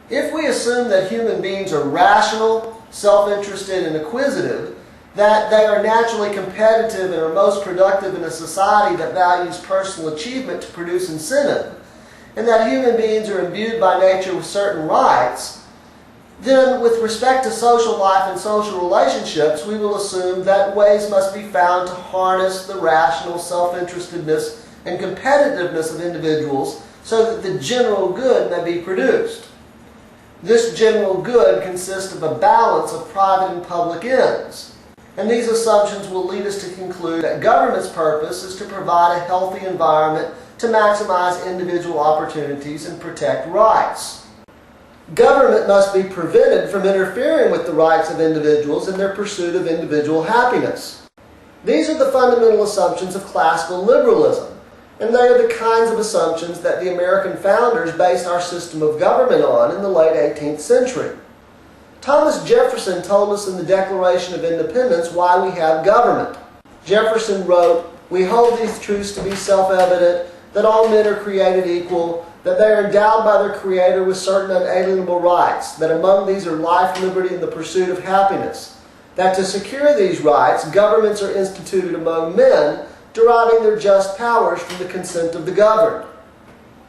If we assume that human beings are rational, self-interested, and acquisitive, that they are naturally competitive and are most productive in a society that values personal achievement to produce incentive, and that human beings are imbued by nature with certain rights, then with respect to social life and social relationships, we will assume that ways must be found to harness the rational self-interestedness and competitiveness of individuals so that the general good may be produced. This general good consists of a balance of private and public ends. And these assumptions will lead us to conclude that government's purpose is to provide a healthy environment to maximize individual opportunities and protect rights. Government must be prevented from interfering with the rights of individuals in their pursuit of individual happiness. These are the fundamental assumptions of classical liberalism, and they are the kinds of assumptions that the American founders based our system of government on in the late 18th century. Thomas Jefferson told us in the Declaration of Independence why we have government. Jefferson wrote, "We hold these truths to be self-evident, that all men are created equal, that they are endowed by their Creator with certain unalienable rights, that among these are life, liberty, and the pursuit of happiness, that to secure these rights, governments are instituted among men, deriving their just powers from the consent of the governed."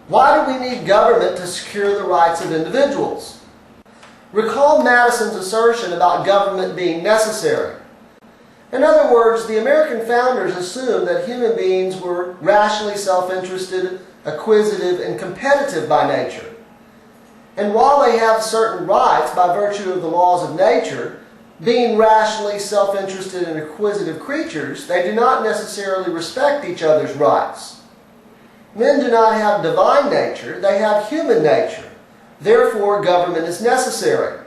Why do we need government to secure the rights of individuals? Recall Madison's assertion about government being necessary. In other words, the American founders assumed that human beings were rationally self-interested, acquisitive, and competitive by nature. And while they have certain rights by virtue of the laws of nature, being rationally self-interested and acquisitive creatures, they do not necessarily respect each other's rights. Men do not have divine nature, they have human nature. Therefore, government is necessary.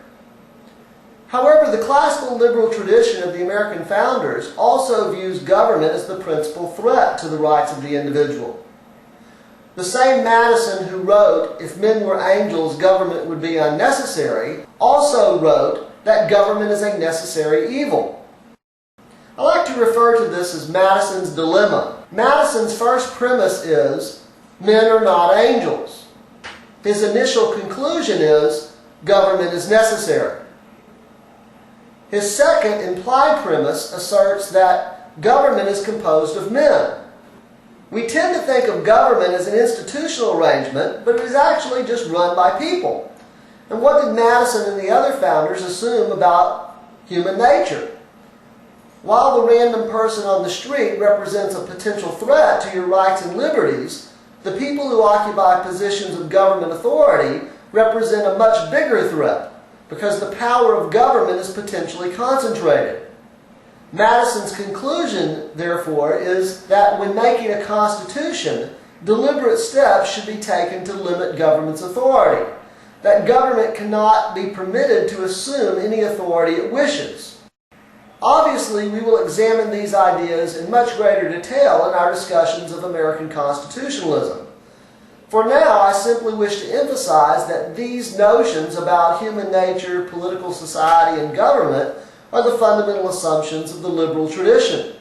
However, the classical liberal tradition of the American founders also views government as the principal threat to the rights of the individual. The same Madison who wrote, "If men were angels, government would be unnecessary," also wrote that government is a necessary evil. I like to refer to this as Madison's dilemma. Madison's first premise is, men are not angels. His initial conclusion is, government is necessary. His second implied premise asserts that government is composed of men. We tend to think of government as an institutional arrangement, but it is actually just run by people. And what did Madison and the other founders assume about human nature? While the random person on the street represents a potential threat to your rights and liberties, the people who occupy positions of government authority represent a much bigger threat, because the power of government is potentially concentrated. Madison's conclusion, therefore, is that when making a constitution, deliberate steps should be taken to limit government's authority, that government cannot be permitted to assume any authority it wishes. Obviously, we will examine these ideas in much greater detail in our discussions of American constitutionalism. For now, I simply wish to emphasize that these notions about human nature, political society, and government are the fundamental assumptions of the liberal tradition.